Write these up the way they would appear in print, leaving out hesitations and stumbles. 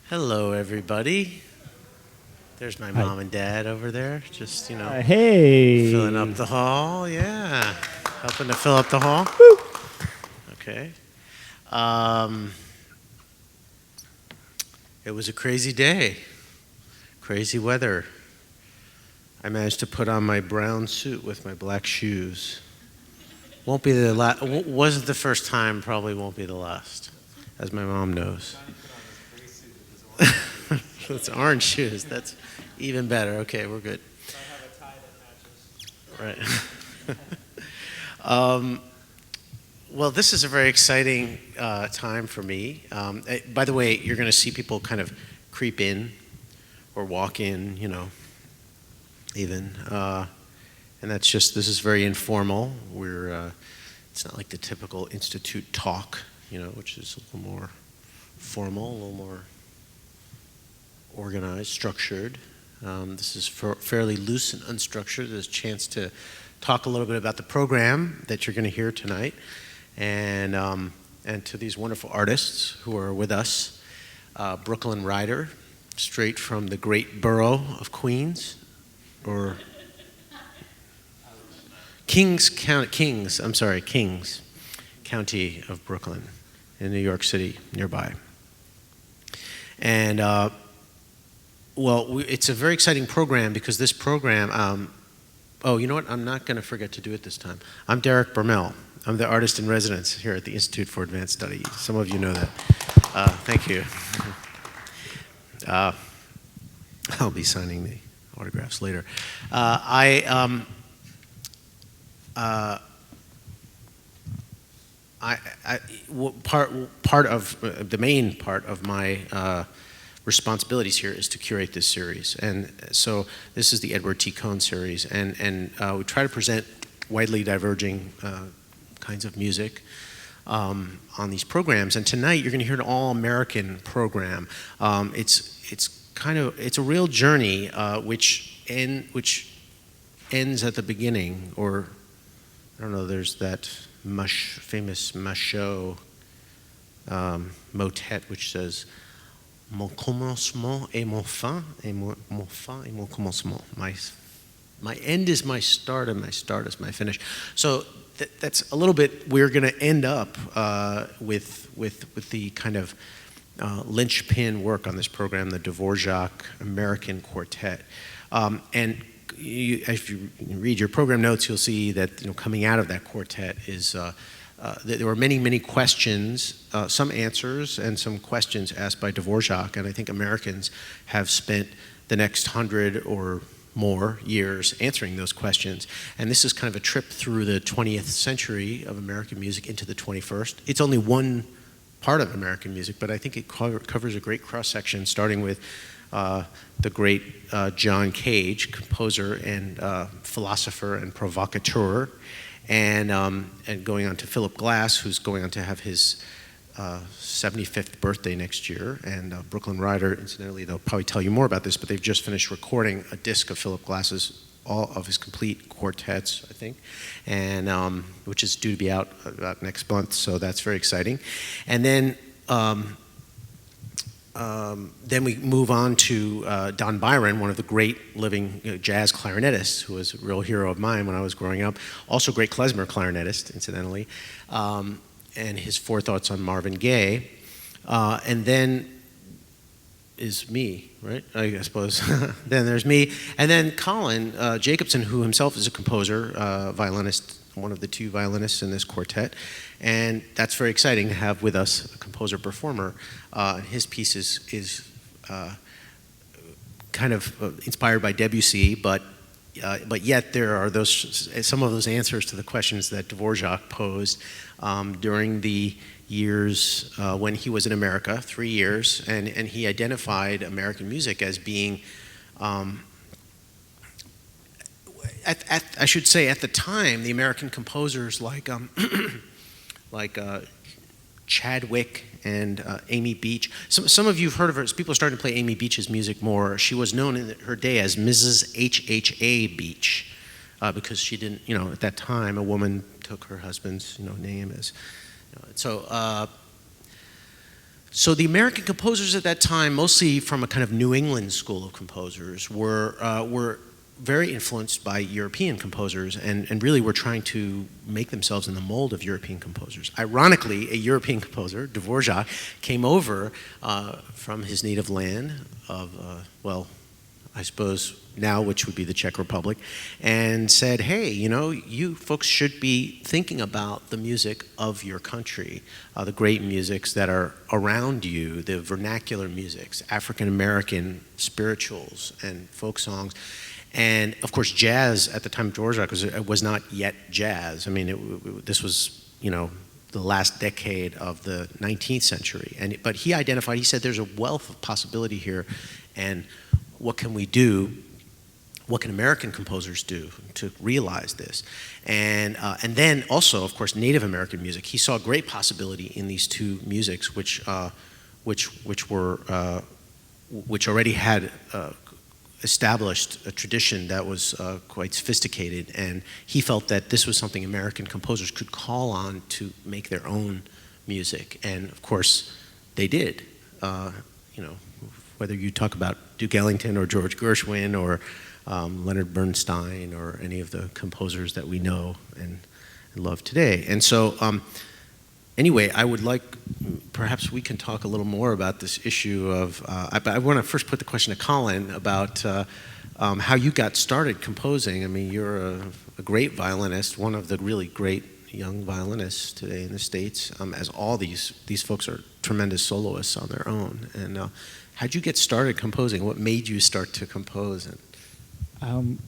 Hello, everybody. There's my Hi. mom and dad over there, just, filling up Hey. the hall. Yeah, helping to fill up the hall. Woo. Okay. Um, it was a crazy day, crazy weather. I managed to put on my brown suit with my black shoes. Won't be the last. Wasn't the first time. Probably won't be the last, as my mom knows. It's orange shoes. That's even better. Okay, we're good. Right. Well, this is a very exciting time for me. By the way, you're going to see people kind of creep in or walk in, even. And that's just, this is very informal. It's not like the typical institute talk, which is a little more formal, a little more organized, structured. This is fairly loose and unstructured. There's a chance to talk a little bit about the program that you're going to hear tonight, and to these wonderful artists who are with us. Brooklyn Rider, straight from the great borough of Queens, or Kings County of Brooklyn in New York City, nearby. And it's a very exciting program because this program, you know what? I'm not going to forget to do it this time. I'm Derek Bermel. I'm the artist in residence here at the Institute for Advanced Study. Some of you know that. Thank you. I'll be signing the autographs later. Part of the main part of my responsibilities here is to curate this series, and so this is the Edward T. Cohn series, and we try to present widely diverging kinds of music on these programs. And tonight you're going to hear an all-American program. It's a real journey which ends at the beginning, or I don't know. There's that famous Machaut motet which says, "Mon commencement est mon fin, et mon fin est mon commencement." My end is my start, and my start is my finish. So that's a little bit. We're going to end up with the kind of linchpin work on this program, the Dvorak American Quartet, and. If you read your program notes, you'll see that coming out of that quartet is there were many questions, some answers, and some questions asked by Dvorak. And I think Americans have spent the next 100 or more years answering those questions. And this is kind of a trip through the 20th century of American music into the 21st. It's only one part of American music, but I think it covers a great cross-section, starting with the great John Cage, composer and philosopher and provocateur, and going on to Philip Glass, who's going on to have his 75th birthday next year, and Brooklyn Rider. Incidentally, they'll probably tell you more about this, but they've just finished recording a disc of Philip Glass's, all of his complete quartets, I think, and which is due to be out about next month, so that's very exciting. And then we move on to Don Byron, one of the great living jazz clarinetists, who was a real hero of mine when I was growing up. Also a great klezmer clarinetist, incidentally, and his forethoughts on Marvin Gaye. And then is me, right? I suppose. Then there's me. And then Colin Jacobson, who himself is a composer, violinist, one of the two violinists in this quartet. And that's very exciting to have with us a composer-performer. His piece is kind of inspired by Debussy, but yet there are some of those answers to the questions that Dvorak posed during the years when he was in America, 3 years, and he identified American music as being, I should say, at the time, the American composers like Chadwick and Amy Beach. Some of you have heard of her. People are starting to play Amy Beach's music more. She was known in her day as Mrs. H.H.A. Beach because she didn't, at that time, a woman took her husband's, name as. So So the American composers at that time, mostly from a kind of New England school of composers, were very influenced by European composers and really were trying to make themselves in the mold of European composers. Ironically, a European composer, Dvorak, came over from his native land of, well, I suppose now, which would be the Czech Republic, and said, hey, you know, you folks should be thinking about the music of your country, the great musics that are around you, the vernacular musics, African-American spirituals and folk songs. And of course, jazz at the time of Dvorak was not yet jazz. I mean, this was, you know, the last decade of the 19th century. But he identified, he said, there's a wealth of possibility here, and what can we do? What can American composers do to realize this? And then also, of course, Native American music. He saw great possibility in these two musics, which already had established a tradition that was quite sophisticated, and he felt that this was something American composers could call on to make their own music, and of course, they did. You know, whether you talk about Duke Ellington or George Gershwin or Leonard Bernstein or any of the composers that we know and love today. And so, anyway, I would like, perhaps we can talk a little more about this issue of, I want to first put the question to Colin about how you got started composing. I mean, you're a great violinist, one of the really great young violinists today in the States, as all these folks are tremendous soloists on their own. And how'd you get started composing? What made you start to compose?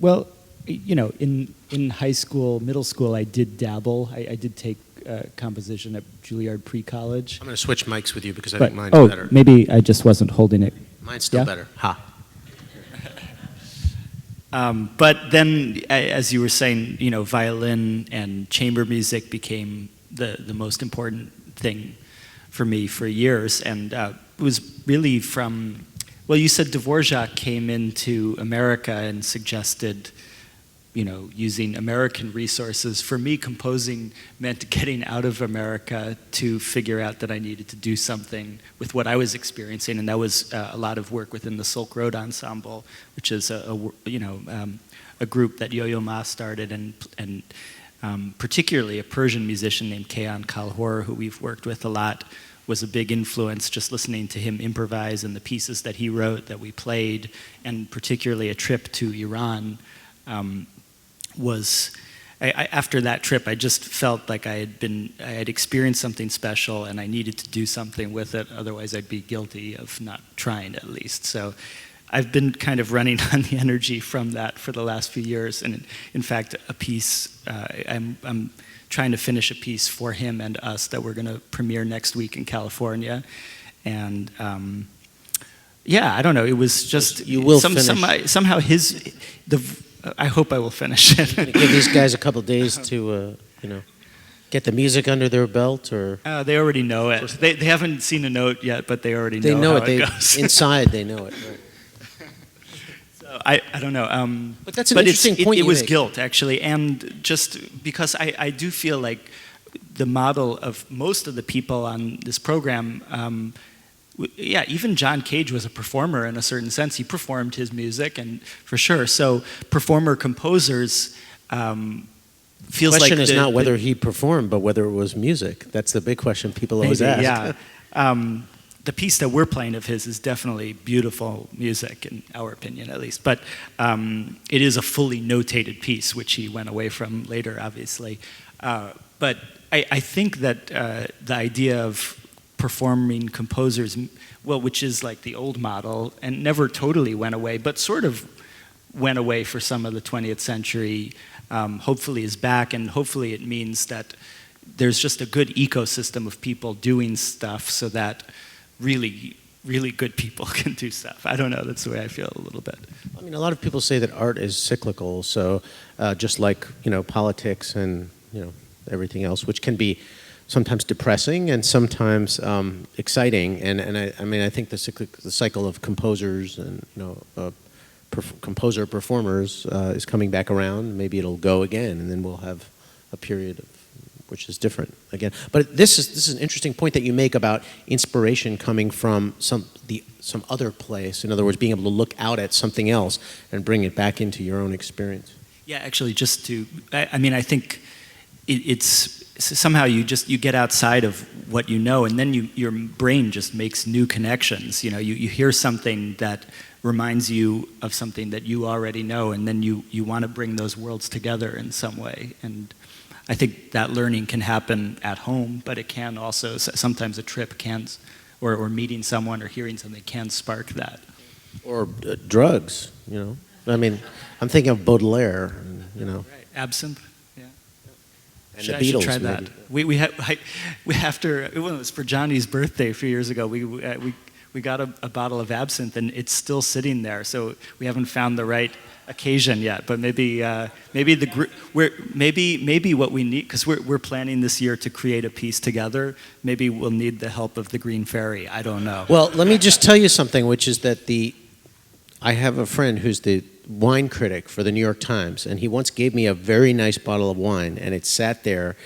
Well, you know, in high school, middle school, I did dabble. I did take composition at Juilliard Pre-College. I'm going to switch mics with you because I think mine's better. Oh, maybe I just wasn't holding it. Mine's still better. Ha. But then, as you were saying, you know, violin and chamber music became the most important thing for me for years, and it was really from, well, you said Dvorak came into America and suggested, you know, using American resources. For me, composing meant getting out of America to figure out that I needed to do something with what I was experiencing, and that was a lot of work within the Silk Road Ensemble, which is a group that Yo-Yo Ma started, and particularly a Persian musician named Kehan Kalhor, who we've worked with a lot, was a big influence. Just listening to him improvise and the pieces that he wrote that we played, and particularly a trip to Iran, after that trip, I just felt like I had experienced something special, and I needed to do something with it. Otherwise, I'd be guilty of not trying, at least. So I've been kind of running on the energy from that for the last few years. And in fact, a piece, I'm trying to finish a piece for him and us that we're going to premiere next week in California. And yeah, I don't know. It was just you will finish. Somehow I hope I will finish it. Give these guys a couple days to, you know, get the music under their belt, or they already know it. They haven't seen a note yet, but they already know how it goes. Inside, they know it. Right. So I don't know. But that's an interesting point. It was guilt, actually, and just because I do feel like the model of most of the people on this program. Yeah, even John Cage was a performer in a certain sense. He performed his music, and for sure. So performer composers feels like the question is not whether he performed, but whether it was music. That's the big question people always ask. Yeah, the piece that we're playing of his is definitely beautiful music, in our opinion, at least. But it is a fully notated piece, which he went away from later, obviously. But I think that the idea of performing composers, well, which is like the old model and never totally went away, but sort of went away for some of the 20th century, hopefully is back, and hopefully it means that there's just a good ecosystem of people doing stuff so that really, really good people can do stuff. I don't know, that's the way I feel a little bit. I mean, a lot of people say that art is cyclical, so just like, you know, politics and, you know, everything else, which can be sometimes depressing and sometimes exciting, and I mean, I think the cycle of composers and, you know, composer performers is coming back around. Maybe it'll go again, and then we'll have a period of which is different again. But this is an interesting point that you make about inspiration coming from some other place. In other words, being able to look out at something else and bring it back into your own experience. Yeah, actually, I think it's somehow you get outside of what you know, and then your brain just makes new connections. You know, you hear something that reminds you of something that you already know, and then you want to bring those worlds together in some way. And I think that learning can happen at home, but it can also, sometimes a trip can, or meeting someone or hearing something can spark that. Or drugs, you know. I mean, I'm thinking of Baudelaire, you know. Right. Absinthe. Yeah. And the Beatles. I should try that. Maybe. We after it was for Johnny's birthday a few years ago. We got a bottle of absinthe, and it's still sitting there. So we haven't found the right occasion yet. But maybe maybe what we need, because we're planning this year to create a piece together. Maybe we'll need the help of the Green Fairy. I don't know. Well, let me just tell you something, which is that I have a friend who's the wine critic for the New York Times, and he once gave me a very nice bottle of wine, and it sat there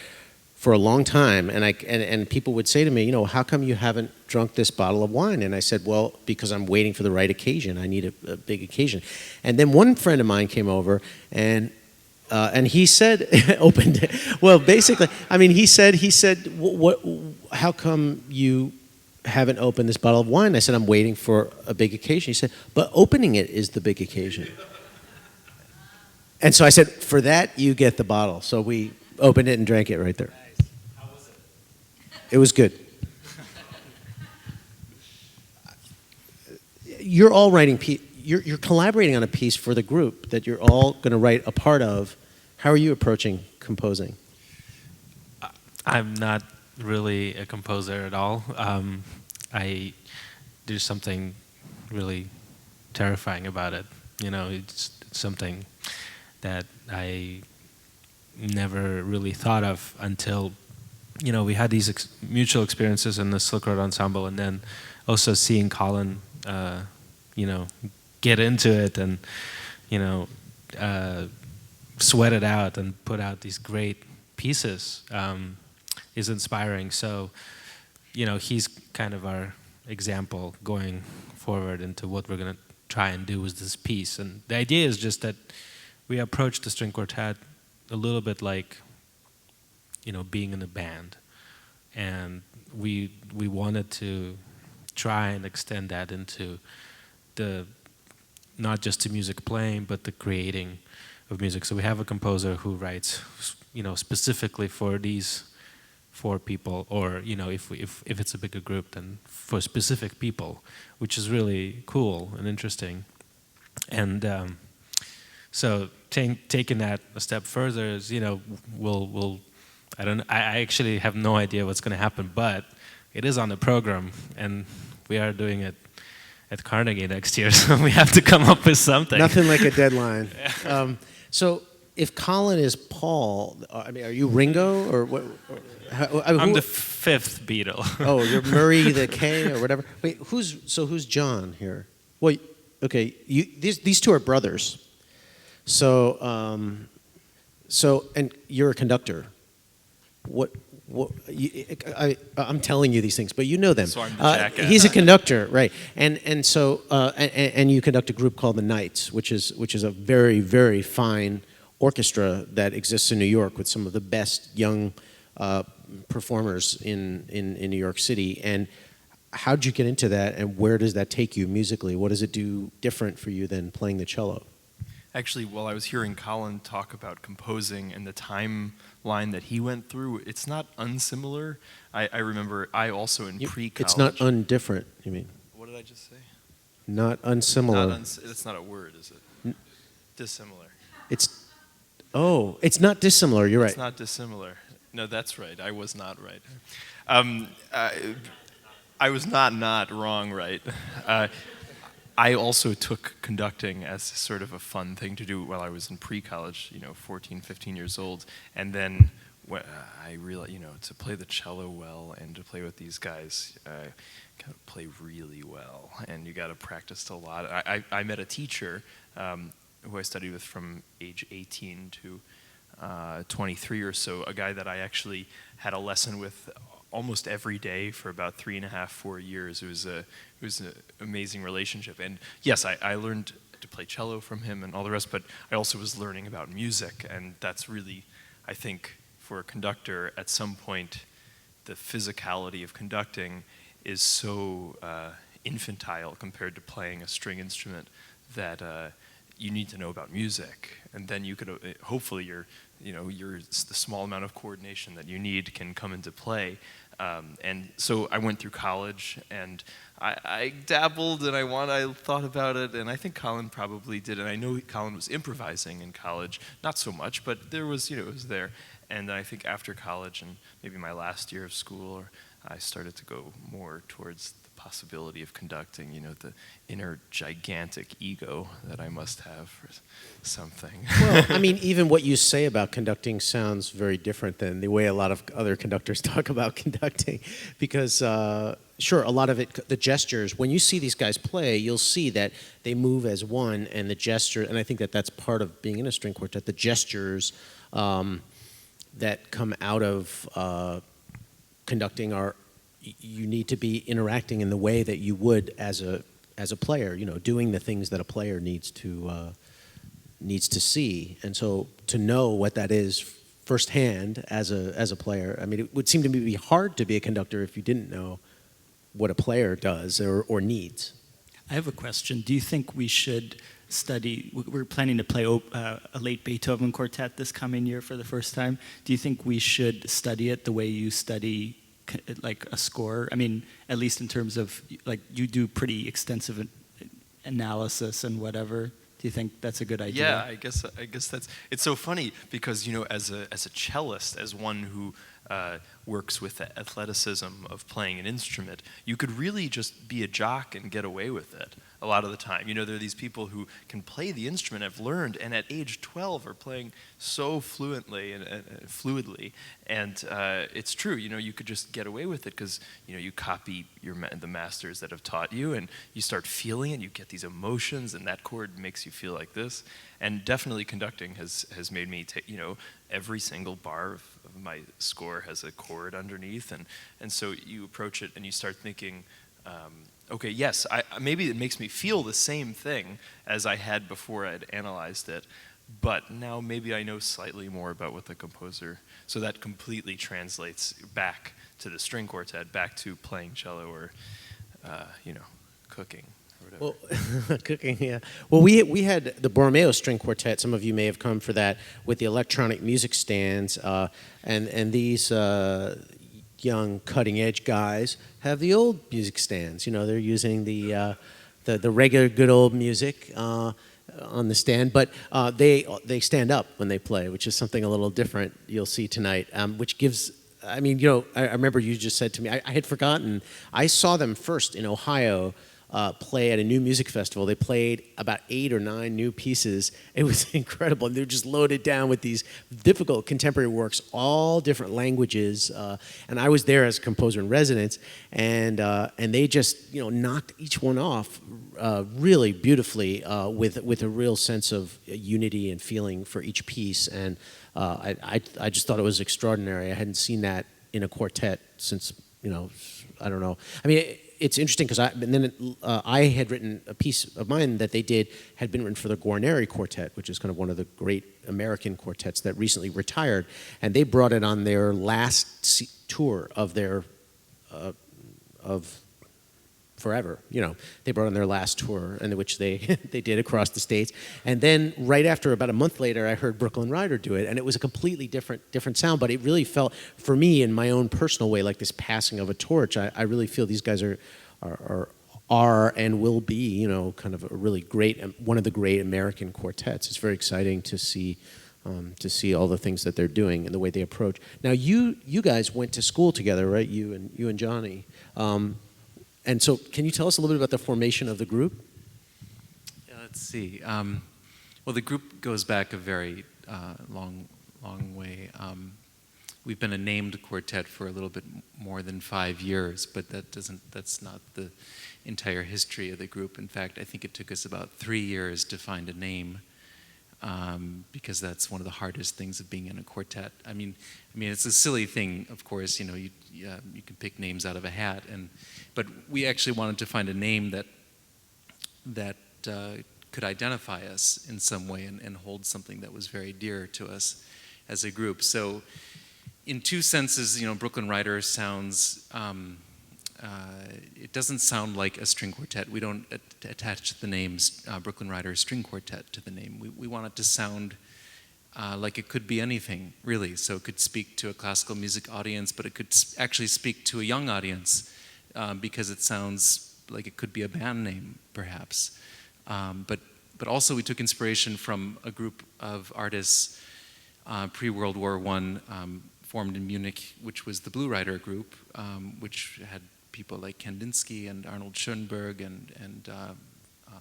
for a long time, and people would say to me, you know, how come you haven't drunk this bottle of wine? And I said, well, because I'm waiting for the right occasion. I need a big occasion. And then one friend of mine came over, and he said, opened it. Well, basically, I mean, he said, what? How come you haven't opened this bottle of wine? I said, I'm waiting for a big occasion. He said, but opening it is the big occasion. And so I said, for that, you get the bottle. So we opened it and drank it right there. Nice. How was it? It was good. You're all writing, you're collaborating on a piece for the group that you're all going to write a part of. How are you approaching composing? I'm not really a composer at all. There's something really terrifying about it. You know, it's something that I never really thought of until, you know, we had these mutual experiences in the Silk Road Ensemble, and then also seeing Colin, you know, get into it and, you know, sweat it out and put out these great pieces is inspiring. So, you know, he's kind of our example going forward into what we're going to try and do with this piece. And the idea is just that we approach the string quartet a little bit like, you know, being in a band. And we wanted to try and extend that into not just the music playing, but the creating of music. So we have a composer who writes, you know, specifically for these 4 people, or, you know, if it's a bigger group, then for specific people, which is really cool and interesting. And so taking that a step further is, you know, I actually have no idea what's going to happen, but it is on the program, and we are doing it at Carnegie next year, so we have to come up with something. Nothing like a deadline. So if Colin is Paul, I mean, are you Ringo or what? I'm the 5th Beatle. Oh, you're Murray the K or whatever. Wait, who's John here? Well, okay, these 2 are brothers. So and you're a conductor. I'm telling you these things, but you know them. So I'm the jackass. He's a conductor, right? And so and you conduct a group called the Knights, which is a very, very fine orchestra that exists in New York with some of the best young performers in New York City. And how'd you get into that, and where does that take you musically? What does it do different for you than playing the cello? Actually, while I was hearing Colin talk about composing and the timeline that he went through, it's not unsimilar. I remember I also in pre-college... It's not undifferent, you mean? What did I just say? Not unsimilar. That's not a word, is it? Dissimilar. It's not dissimilar, you're right. It's not dissimilar. No, that's right. I was not right. I was not wrong, right? I also took conducting as sort of a fun thing to do while I was in pre-college, 14, 15 years old. And then I realized, to play the cello well and to play with these guys, got to play really well. And you got to practice a lot. I met a teacher who I studied with from age 18 to 23 or so, a guy that I actually had a lesson with almost every day for about 3.5, 4 years. It was an amazing relationship. And yes, I learned to play cello from him and all the rest, but I also was learning about music, and that's really, I think, for a conductor, at some point, the physicality of conducting is so infantile compared to playing a string instrument that you need to know about music, and then you could hopefully the small amount of coordination that you need can come into play. And so I went through college, and I dabbled, and I thought about it, and I think Colin probably did, and I know Colin was improvising in college, not so much, but there was, it was there. And I think after college and maybe my last year of school, I started to go more towards the possibility of conducting, the inner gigantic ego that I must have for something. Well, I mean, even what you say about conducting sounds very different than the way a lot of other conductors talk about conducting. Because, sure, a lot of it, the gestures, when you see these guys play, you'll see that they move as one, and the gesture, and I think that that's part of being in a string quartet, the gestures that come out of conducting are, you need to be interacting in the way that you would as a player, doing the things that a player needs to see. And so to know what that is firsthand as a player, I mean, it would seem to me to be hard to be a conductor if you didn't know what a player does or needs. I have a question. Do you think we should study, we're planning to play a late Beethoven quartet this coming year for the first time. Do you think we should study it the way you study like a score? I mean, at least in terms of, like, you do pretty extensive analysis and whatever. Do you think that's a good idea? Yeah, I guess that's, it's so funny because, as a cellist, as one who works with the athleticism of playing an instrument, you could really just be a jock and get away with it a lot of the time. There are these people who can play the instrument, have learned, and at age 12 are playing so fluently and fluidly. And it's true, you could just get away with it because, you copy the masters that have taught you, and you start feeling it, you get these emotions, and that chord makes you feel like this. And definitely conducting has made me take, every single bar of my score has a chord underneath, and so you approach it and you start thinking, okay, yes, maybe it makes me feel the same thing as I had before I'd analyzed it, but now maybe I know slightly more about what the composer, so that completely translates back to the string quartet, back to playing cello or, cooking. Well, cooking, yeah. Well, we had the Bermel string quartet. Some of you may have come for that with the electronic music stands, and these young cutting-edge guys have the old music stands. They're using the regular good old music on the stand, but they stand up when they play, which is something a little different. You'll see tonight, which gives. I mean, I remember you just said to me, I had forgotten. I saw them first in Ohio. Play at a new music festival. They played about 8 or 9 new pieces. It was incredible. And they were just loaded down with these difficult contemporary works, all different languages. And I was there as composer in residence, and they just knocked each one off really beautifully with a real sense of unity and feeling for each piece. And I just thought it was extraordinary. I hadn't seen that in a quartet since I don't know. I mean. It's interesting because I had written a piece of mine that they had been written for the Guarneri Quartet, which is kind of one of the great American quartets that recently retired, and they brought it on their last tour of their of forever. They brought on their last tour, in which they did across the states, and then right after, about a month later, I heard Brooklyn Rider do it, and it was a completely different sound. But it really felt, for me, in my own personal way, like this passing of a torch. I really feel these guys are and will be, kind of a really great, one of the great American quartets. It's very exciting to see all the things that they're doing and the way they approach. Now, you guys went to school together, right? You and Johnny. And so, can you tell us a little bit about the formation of the group? Yeah, let's see. Well, the group goes back a very long way. We've been a named quartet for a little bit more than 5 years, but that's not the entire history of the group. In fact, I think it took us about 3 years to find a name. because that's one of the hardest things of being in a quartet. I mean, it's a silly thing, of course. You know, you can pick names out of a hat, but we actually wanted to find a name that could identify us in some way and hold something that was very dear to us as a group. So, in two senses, you know, Brooklyn Rider sounds. It doesn't sound like a string quartet. We don't attach the names Brooklyn Rider String Quartet to the name. We want it to sound like it could be anything, really. So it could speak to a classical music audience, but it could actually speak to a young audience because it sounds like it could be a band name, perhaps. But also we took inspiration from a group of artists pre-World War I formed in Munich, which was the Blue Rider group, which had people like Kandinsky and Arnold Schoenberg and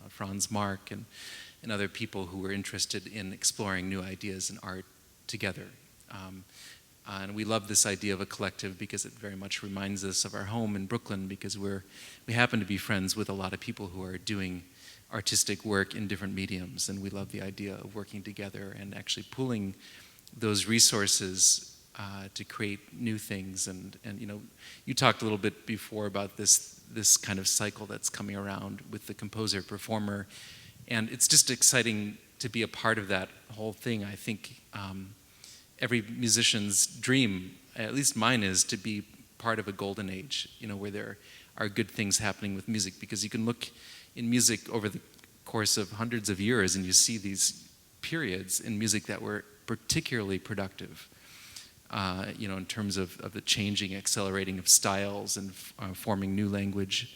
Franz Marc and other people who were interested in exploring new ideas in art together. And we love this idea of a collective because it very much reminds us of our home in Brooklyn, because we happen to be friends with a lot of people who are doing artistic work in different mediums, and we love the idea of working together and actually pooling those resources to create new things. And you know, you talked a little bit before about this kind of cycle that's coming around with the composer performer, and it's just exciting to be a part of that whole thing. I think every musician's dream, at least mine, is to be part of a golden age, you know, where there are good things happening with music, because you can look in music over the course of hundreds of years and you see these periods in music that were particularly productive. You know, in terms of the changing, accelerating of styles and forming new language.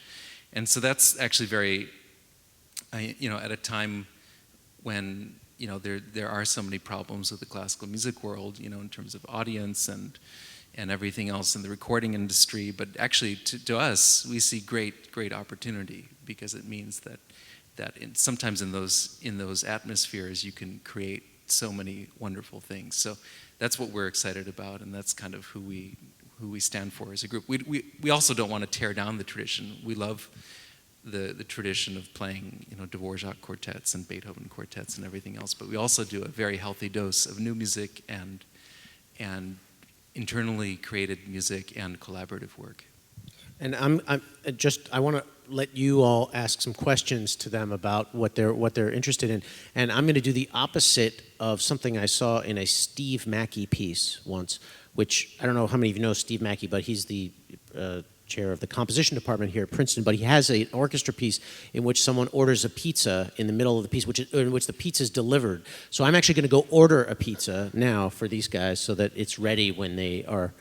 And so that's actually very, you know, at a time when, you know, there are so many problems with the classical music world, you know, in terms of audience and everything else in the recording industry. But actually, to us, we see great opportunity, because it means that sometimes in those atmospheres you can create so many wonderful things. So that's what we're excited about, and that's kind of who we stand for as a group. We also don't want to tear down the tradition. We love the tradition of playing, you know, Dvorak quartets and Beethoven quartets and everything else, but we also do a very healthy dose of new music and internally created music and collaborative work. And I want to let you all ask some questions to them about what they're interested in. And I'm going to do the opposite of something I saw in a Steve Mackey piece once, which I don't know how many of you know Steve Mackey, but he's the chair of the composition department here at Princeton. But he has an orchestra piece in which someone orders a pizza in the middle of the piece, in which the pizza is delivered. So I'm actually going to go order a pizza now for these guys so that it's ready when they are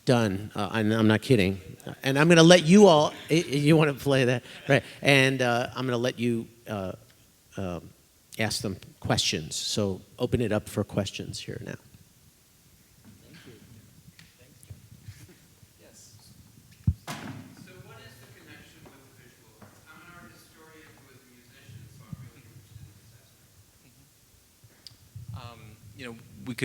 done. I'm not kidding. And I'm going to let you all, you want to play that? Right. And I'm going to let you ask them questions. So open it up for questions here now. Thank you. Yes. So what is the connection with the visual arts? I'm an art historian who is a musician, so I'm really interested in this aspect. You know, we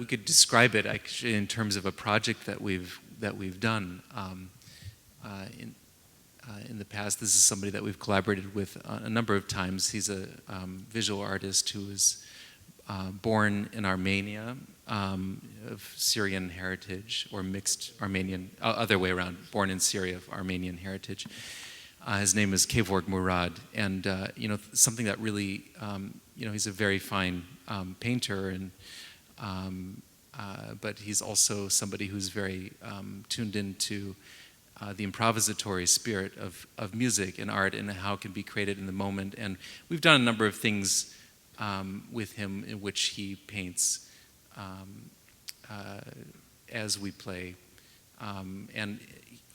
could describe it actually in terms of a project that we've done in the past. This is somebody that we've collaborated with a number of times. He's a visual artist who was born in Armenia, of Syrian heritage, or mixed Armenian, other way around, born in Syria of Armenian heritage. His name is Kevorgmourad, and you know, something that really, you know, he's a very fine painter, and but he's also somebody who's very tuned into the improvisatory spirit of music and art and how it can be created in the moment. And we've done a number of things with him in which he paints as we play. And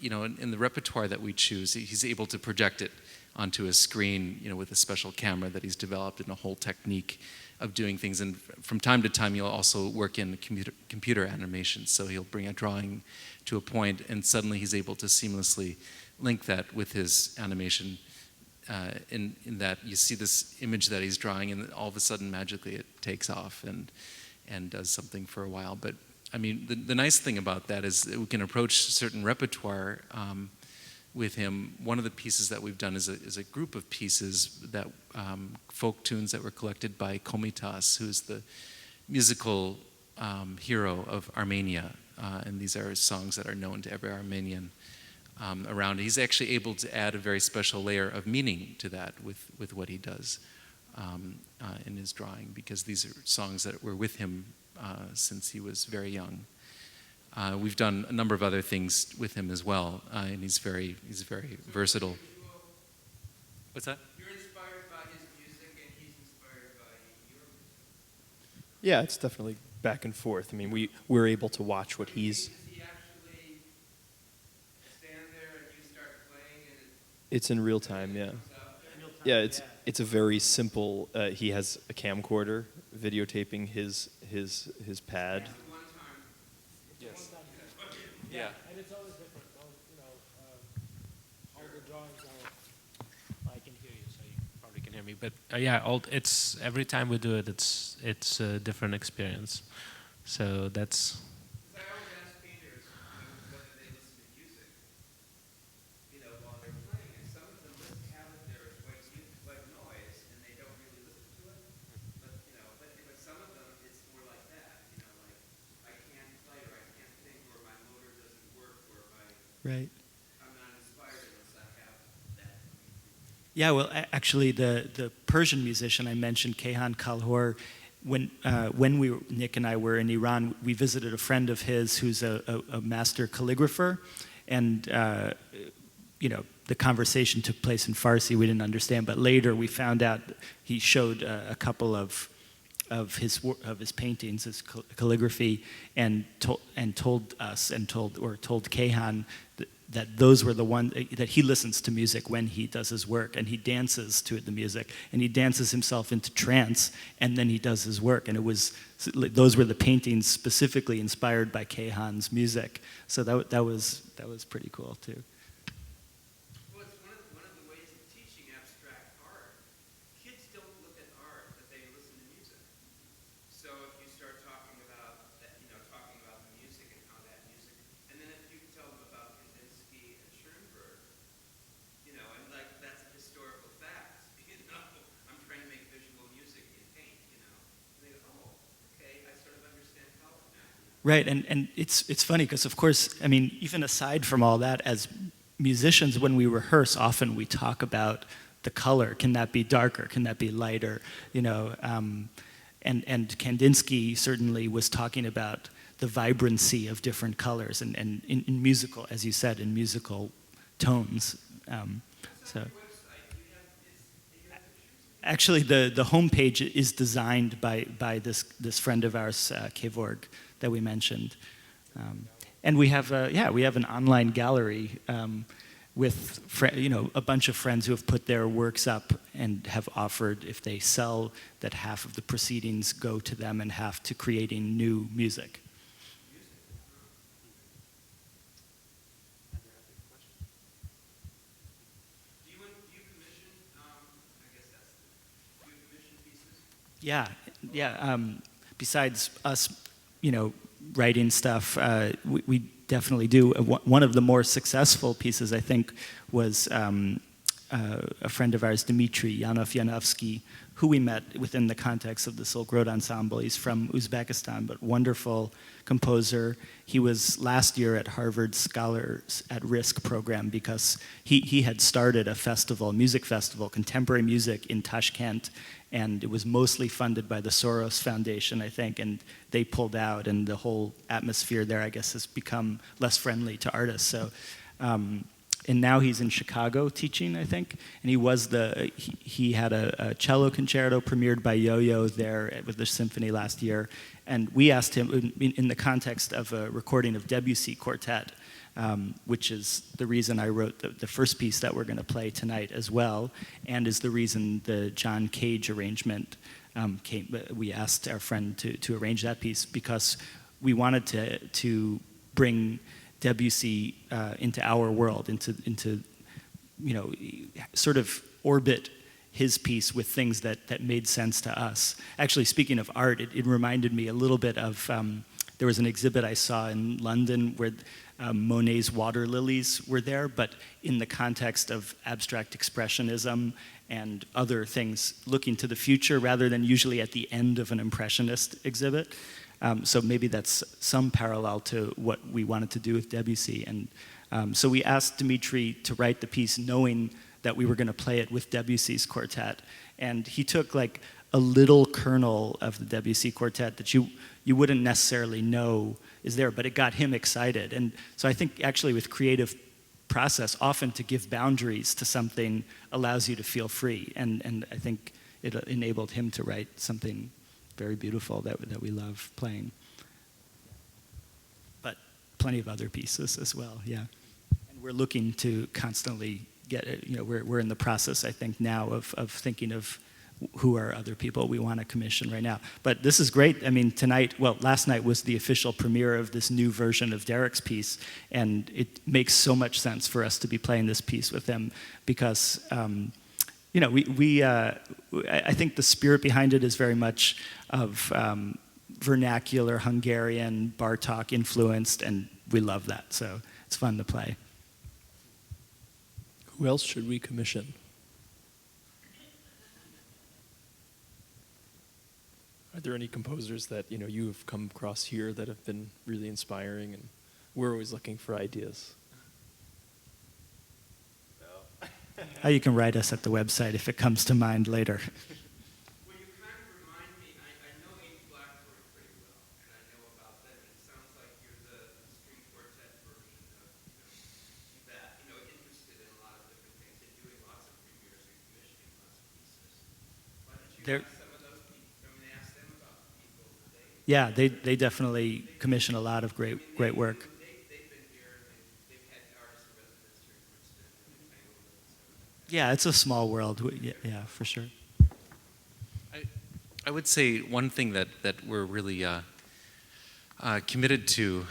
you know, in the repertoire that we choose, he's able to project it onto a screen, you know, with a special camera that he's developed and a whole technique of doing things. And from time to time, he'll also work in computer animation. So he'll bring a drawing to a point, and suddenly he's able to seamlessly link that with his animation. In that you see this image that he's drawing, and all of a sudden, magically, it takes off and does something for a while. But I mean, the nice thing about that is that we can approach certain repertoire with him. One of the pieces that we've done is a group of pieces that folk tunes that were collected by Komitas, who's the musical hero of Armenia, and these are songs that are known to every Armenian around. He's actually able to add a very special layer of meaning to that with what he does in his drawing, because these are songs that were with him since he was very young. We've done a number of other things with him as well, and he's very versatile. What's that? You're inspired by his music, and he's inspired by your music. Yeah, it's definitely back and forth. I mean, we're able to watch what he's. Does he actually stand there and you start playing and It's in real time, yeah. comes out there? Yeah, it's a very simple. He has a camcorder videotaping his pad. One time. Yes. Yeah. And it's always different. All the drawings are. I can hear you, so you probably can hear me. But yeah, it's every time we do it, it's a different experience. So that's. Because I always ask painters whether they listen to music, while they're playing, and some of them have it there as white noise, and they don't really listen to it. But some of them, it's more like that. Like I can't play, or I can't think, or my motor doesn't work, or Right. I'm not inspired unless I have that. Yeah, well, actually, the Persian musician I mentioned, Kayhan Kalhor, when Nick and I were in Iran, we visited a friend of his who's a master calligrapher, and the conversation took place in Farsi. We didn't understand, but later we found out he showed a couple of his paintings, his calligraphy, and told Kayhan that those were the ones that he listens to music when he does his work, and he dances to the music, and he dances himself into trance, and then he does his work. And those were the paintings specifically inspired by Kayhan's music. So that was pretty cool too. Well, it's one of the ways of teaching abstract art. Kids don't look at art, but they listen to music. So if you start talking about that, talking about the music and how that music, and then if you tell them about Kandinsky and Schoenberg, and like that's a historical fact. I'm trying to make visual music in paint. And they go, oh, okay, I sort of understand color now. Right, and it's funny because, of course, I mean, even aside from all that, as musicians, when we rehearse, often we talk about the color. Can that be darker? Can that be lighter? And Kandinsky certainly was talking about the vibrancy of different colors and in musical, as you said, in musical tones. Actually, the homepage is designed by this friend of ours, Kevorg, that we mentioned, and we have an online gallery with a bunch of friends who have put their works up and have offered, if they sell, that half of the proceedings go to them and half to creating new music. Do you commission? I guess do you commission pieces? Yeah. Besides us, writing stuff, we definitely do. One of the more successful pieces, I think, was a friend of ours, Dmitry Yanovsky, who we met within the context of the Silk Road Ensemble. He's from Uzbekistan, but wonderful composer. He was last year at Harvard Scholars at Risk program because he had started a festival, music festival, contemporary music in Tashkent, and it was mostly funded by the Soros Foundation, I think, and they pulled out, and the whole atmosphere there, I guess, has become less friendly to artists. So, and now he's in Chicago teaching, I think, and he had a cello concerto premiered by Yo-Yo there with the symphony last year, and we asked him, in the context of a recording of Debussy Quartet, which is the reason I wrote the first piece that we're going to play tonight as well, and is the reason the John Cage arrangement came. We asked our friend to arrange that piece because we wanted to bring Debussy into our world, into sort of orbit his piece with things that made sense to us. Actually, speaking of art, it reminded me a little bit of there was an exhibit I saw in London where Monet's water lilies were there, but in the context of abstract expressionism and other things looking to the future rather than usually at the end of an impressionist exhibit. So maybe that's some parallel to what we wanted to do with Debussy. And so we asked Dmitri to write the piece knowing that we were going to play it with Debussy's quartet. And he took like a little kernel of the Debussy quartet that you wouldn't necessarily know is there, but it got him excited. And so I think actually with creative process, often to give boundaries to something allows you to feel free. And I think it enabled him to write something very beautiful that we love playing. But plenty of other pieces as well, yeah. And we're looking to constantly get it, we're in the process, I think, now of thinking of who are other people we want to commission right now. But this is great. I mean, last night was the official premiere of this new version of Derek's piece, and it makes so much sense for us to be playing this piece with him because, I think the spirit behind it is very much of vernacular Hungarian Bartók influenced, and we love that. So it's fun to play. Who else should we commission? Are there any composers that you have come across here that have been really inspiring? And we're always looking for ideas. You can write us at the website if it comes to mind later. Well, you kind of remind me, I know H. Blackthorne pretty well, and I know about them, and it sounds like you're the string quartet version of that, interested in a lot of different things and doing lots of premieres and commissioning lots of pieces. Why don't you ask some of those people, ask them about the people that they... Yeah, they definitely commission a lot of great work. They've been here, and they've had artists in residence here in Princeton, and they've played with them, so... Yeah, it's a small world. Yeah, for sure. I would say one thing that we're really committed to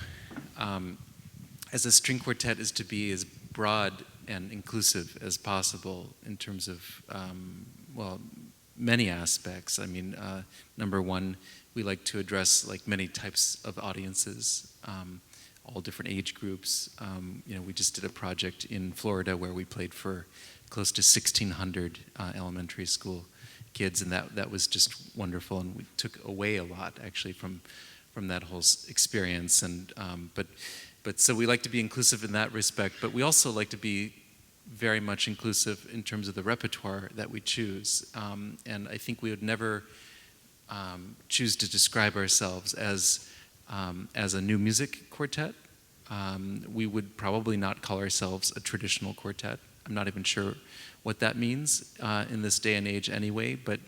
as a string quartet is to be as broad and inclusive as possible in terms of, many aspects. I mean, number one, we like to address like many types of audiences, all different age groups. We just did a project in Florida where we played for close to 1,600 elementary school kids, and that was just wonderful, and we took away a lot actually from that whole experience. And but so we like to be inclusive in that respect, but we also like to be very much inclusive in terms of the repertoire that we choose. And I think we would never choose to describe ourselves as a new music quartet. We would probably not call ourselves a traditional quartet. I'm not even sure what that means in this day and age anyway, but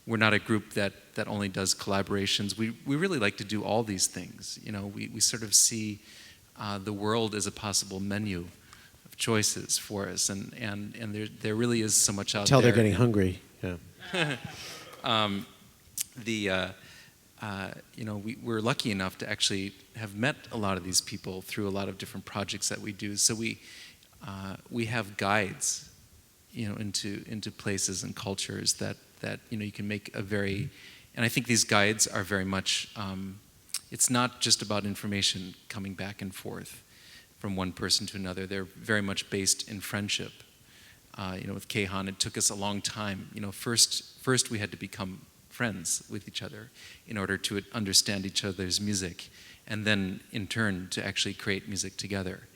we're not a group that only does collaborations. We really like to do all these things. We sort of see the world as a possible menu of choices for us, and there really is so much out there. Tell they're getting hungry. Yeah. We're lucky enough to actually have met a lot of these people through a lot of different projects that we do. So we have guides, into places and cultures that you can make a very, and I think these guides are very much. It's not just about information coming back and forth from one person to another. They're very much based in friendship. With Kehan, it took us a long time. First we had to become friends with each other in order to understand each other's music, and then in turn to actually create music together.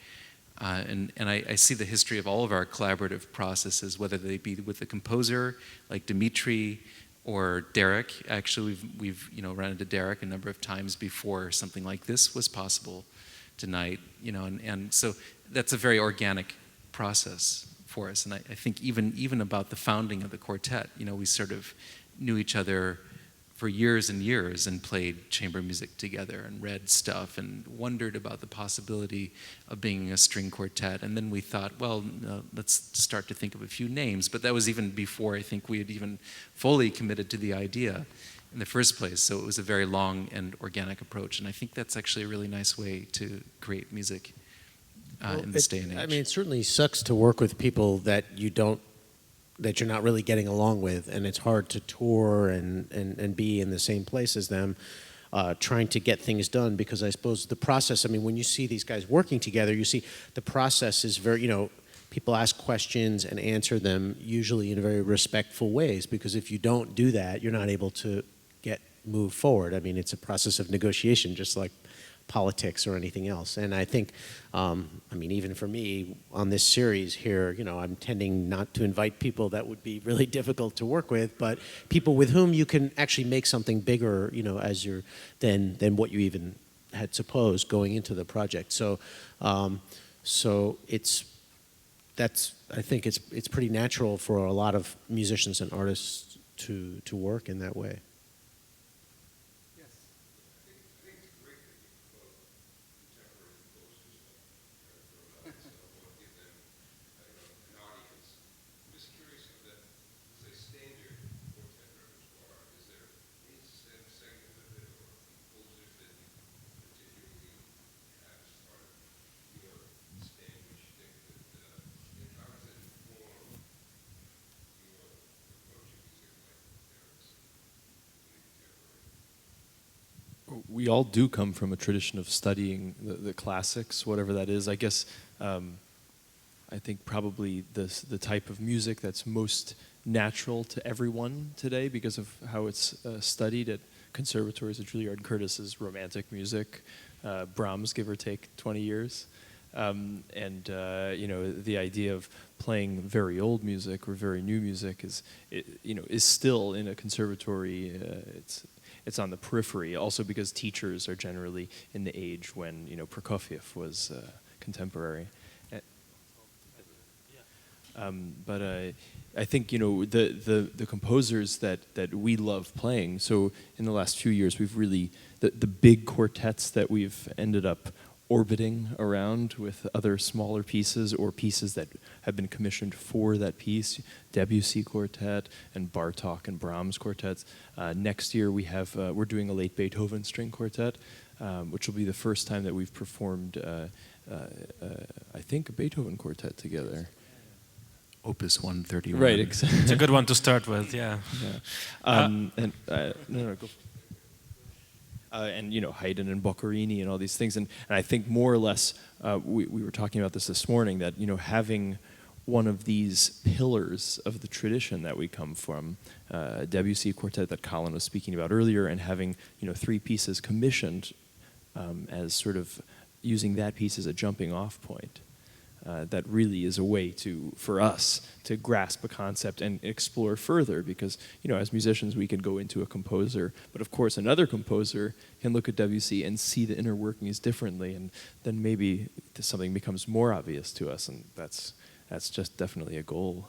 And I see the history of all of our collaborative processes, whether they be with a composer like Dmitri or Derek. Actually, we've run into Derek a number of times before something like this was possible tonight. And so that's a very organic process for us. And I think even about the founding of the quartet, we sort of knew each other for years and years and played chamber music together and read stuff and wondered about the possibility of being a string quartet. And then we thought, let's start to think of a few names. But that was even before I think we had even fully committed to the idea in the first place. So it was a very long and organic approach. And I think that's actually a really nice way to create music in this day and age. I mean, it certainly sucks to work with people that you're not really getting along with, and it's hard to tour and be in the same place as them. trying to get things done, because I suppose the process, I mean, when you see these guys working together, you see the process is very, people ask questions and answer them usually in very respectful ways, because if you don't do that, you're not able to move forward. I mean, it's a process of negotiation, just like politics or anything else. And I think, I mean, even for me on this series here, I'm tending not to invite people that would be really difficult to work with, but people with whom you can actually make something bigger, as than what you even had supposed going into the project. So, I think it's pretty natural for a lot of musicians and artists to work in that way. We all do come from a tradition of studying the classics, whatever that is. I guess I think probably the type of music that's most natural to everyone today, because of how it's studied at conservatories at Juilliard Curtis's romantic music, Brahms, give or take 20 years. The idea of playing very old music or very new music is still in a conservatory. It's on the periphery, also because teachers are generally in the age when Prokofiev was contemporary. But I think the composers that we love playing. So in the last few years, we've really the big quartets that we've ended up orbiting around with other smaller pieces or pieces that have been commissioned for that piece, Debussy quartet and Bartók and Brahms quartets. Next year we're doing a late Beethoven string quartet, which will be the first time that we've performed, I think, a Beethoven quartet together. Opus 131. Right, exactly. It's a good one to start with, yeah. Go. And Haydn and Boccherini and all these things, and I think more or less we were talking about this morning, that having one of these pillars of the tradition that we come from, Debussy quartet that Colin was speaking about earlier, and having 3 pieces commissioned as sort of using that piece as a jumping off point. That really is a way for us to grasp a concept and explore further, because as musicians we can go into a composer, but of course another composer can look at Debussy and see the inner workings differently, and then maybe something becomes more obvious to us, and that's just definitely a goal.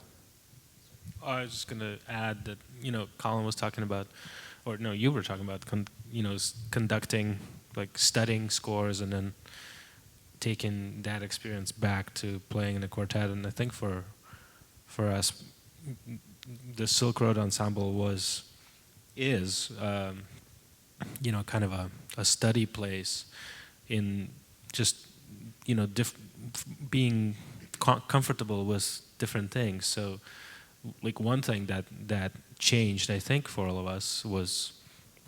I was just going to add that Colin was talking about, or no, you were talking about conducting, like studying scores and then taking that experience back to playing in a quartet. And I think for us, the Silk Road Ensemble is kind of a study place in just being comfortable with different things. So like one thing that changed, I think, for all of us was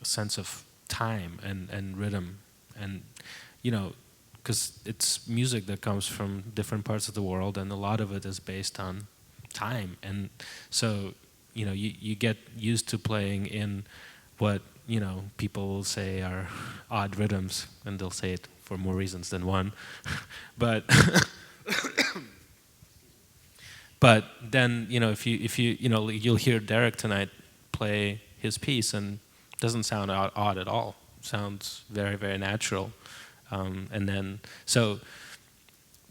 a sense of time and rhythm, and because it's music that comes from different parts of the world, and a lot of it is based on time. And so, you get used to playing in what, people will say are odd rhythms, and they'll say it for more reasons than one. But then, if you you'll hear Derek tonight play his piece, and it doesn't sound odd at all. It sounds very, very natural. And then, so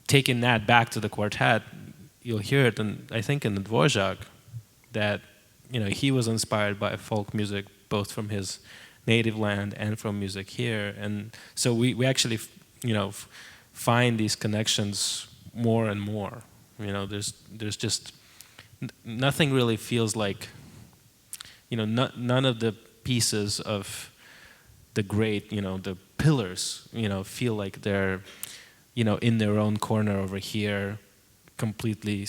taking that back to the quartet, you'll hear it, and I think in the Dvorak, that he was inspired by folk music both from his native land and from music here, and so we actually find these connections more and more. There's just nothing really feels like none of the pieces of the great the pillars feel like they're in their own corner over here, completely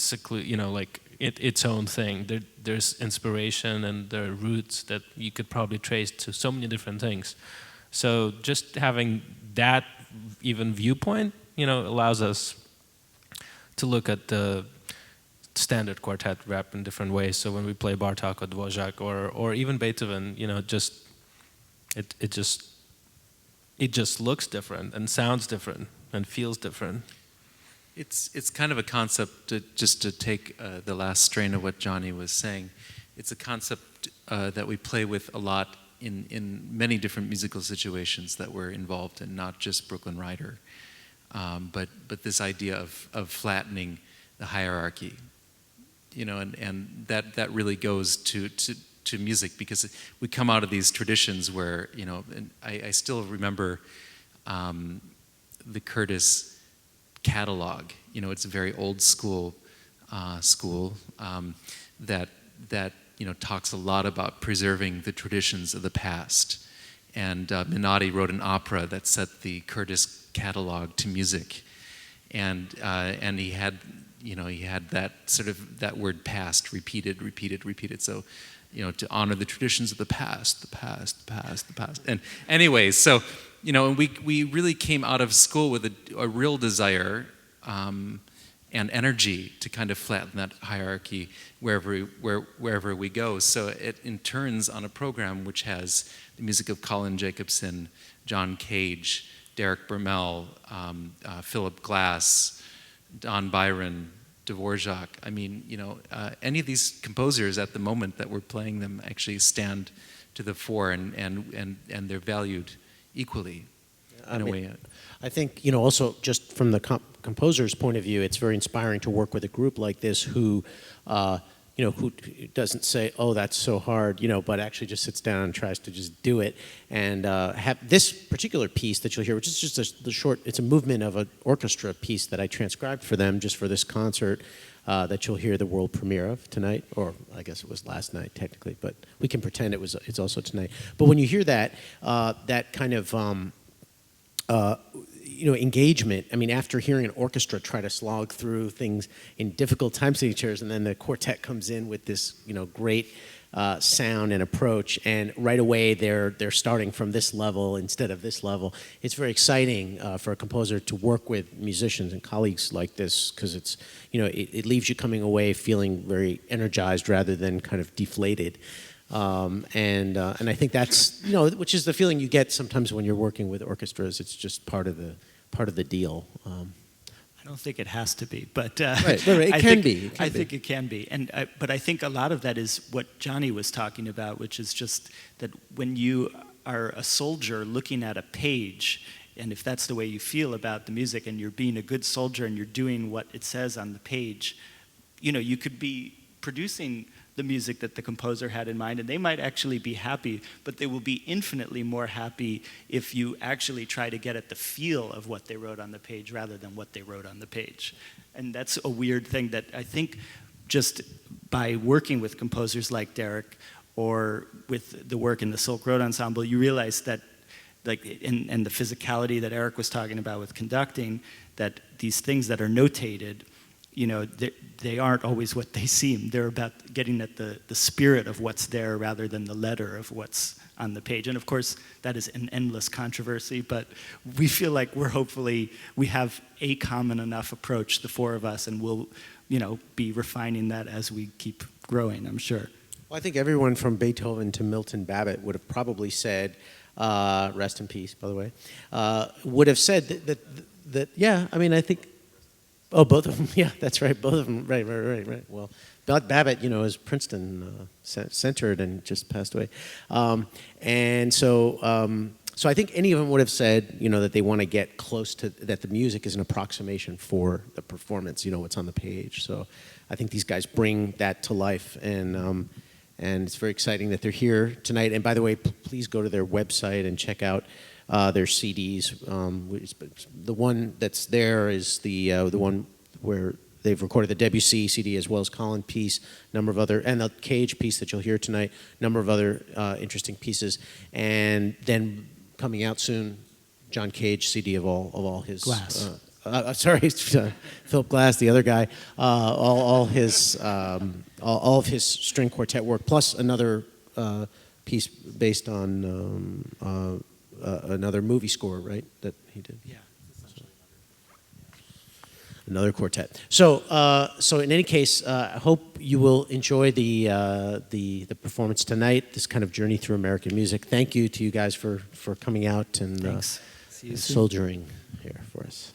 like its own thing. There's inspiration, and there are roots that you could probably trace to so many different things. So just having that even viewpoint, allows us to look at the standard quartet rep in different ways. So when we play Bartók or Dvorak or even Beethoven, it just looks different and sounds different and feels different. It's kind of a concept, just to take the last strain of what Johnny was saying. It's a concept that we play with a lot in many different musical situations that we're involved in, not just Brooklyn Rider, but this idea of flattening the hierarchy, and that really goes to music, because we come out of these traditions where, and I still remember the Curtis catalog. It's a very old school that talks a lot about preserving the traditions of the past. And Minotti wrote an opera that set the Curtis catalog to music, and he had that sort of that word past repeated. So, to honor the traditions of the past. And anyway, so we really came out of school with a real desire and energy to kind of flatten that hierarchy wherever we go. So it turns on a program which has the music of Colin Jacobson, John Cage, Derek Bermel, Philip Glass, Don Byron, Dvorak. I mean, any of these composers at the moment that we're playing them actually stand to the fore, and they're valued equally in a way. I think, also just from the composer's point of view, it's very inspiring to work with a group like this who doesn't say, oh, that's so hard, but actually just sits down and tries to just do it. And have this particular piece that you'll hear, which is just it's a movement of an orchestra piece that I transcribed for them just for this concert, that you'll hear the world premiere of tonight, or I guess it was last night technically, but we can pretend it's also tonight. But when you hear that, that kind of engagement. I mean, after hearing an orchestra try to slog through things in difficult time signatures, and then the quartet comes in with this, great sound and approach, and right away they're starting from this level instead of this level. It's very exciting for a composer to work with musicians and colleagues like this, because it's, it leaves you coming away feeling very energized rather than kind of deflated. And I think that's, which is the feeling you get sometimes when you're working with orchestras. It's just part of the deal. I don't think it has to be, but right. It can be. I think it can be, but I think a lot of that is what Johnny was talking about, which is just that when you are a soldier looking at a page, and if that's the way you feel about the music, and you're being a good soldier and you're doing what it says on the page, you could be producing the music that the composer had in mind, and they might actually be happy, but they will be infinitely more happy if you actually try to get at the feel of what they wrote on the page rather than what they wrote on the page. And that's a weird thing that I think just by working with composers like Derek or with the work in the Silk Road Ensemble, you realize that, and the physicality that Eric was talking about with conducting, that these things that are notated, they aren't always what they seem. They're about getting at the spirit of what's there rather than the letter of what's on the page. And of course, that is an endless controversy, but we feel like we have a common enough approach, the four of us, and we'll, be refining that as we keep growing, I'm sure. Well, I think everyone from Beethoven to Milton Babbitt would have probably said, rest in peace, by the way, would have said that yeah, I mean, I think, oh, both of them. Yeah, that's right. Both of them. Right. Well, Babbitt, is Princeton centered and just passed away, and so I think any of them would have said, that they want to get close to that. The music is an approximation for the performance. What's on the page. So I think these guys bring that to life, and it's very exciting that they're here tonight. And by the way, please go to their website and check out their CDs. The one that's there is the one where they've recorded the Debussy CD as well as Colin piece, number of other, and the Cage piece that you'll hear tonight, number of other interesting pieces, and then coming out soon, John Cage CD of all his Glass. Sorry, Philip Glass, the other guy, all of his string quartet work, plus another piece based on another movie score, right? That he did. Yeah. Another quartet. So, so in any case, I hope you will enjoy the performance tonight. This kind of journey through American music. Thank you to you guys for coming out and Thanks. See you and soon. soldiering here for us.